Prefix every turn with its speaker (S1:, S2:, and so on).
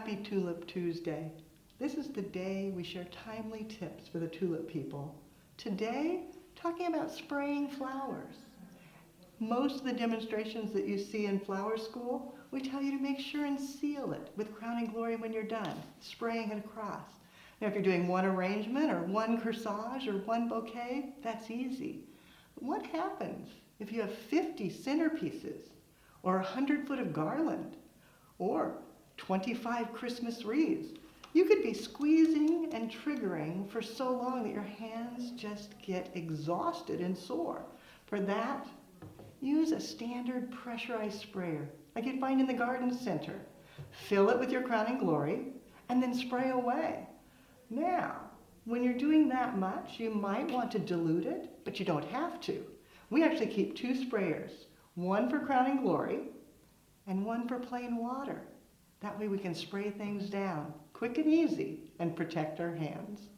S1: Happy Tulip Tuesday. This is the day we share timely tips for the tulip people. Today, talking about spraying flowers. Most of the demonstrations that you see in flower school, we tell you to make sure and seal it with Crowning Glory when you're done, spraying it across. Now, if you're doing one arrangement or one corsage or one bouquet, that's easy. But what happens if you have 50 centerpieces or 100 foot of garland or 25 Christmas wreaths? You could be squeezing and triggering for so long that your hands just get exhausted and sore. For that, use a standard pressurized sprayer like you'd find in the garden center. Fill it with your Crowning Glory and then spray away. Now, when you're doing that much, you might want to dilute it, but you don't have to. We actually keep 2 sprayers, one for Crowning Glory and one for plain water. That way we can spray things down quick and easy and protect our hands.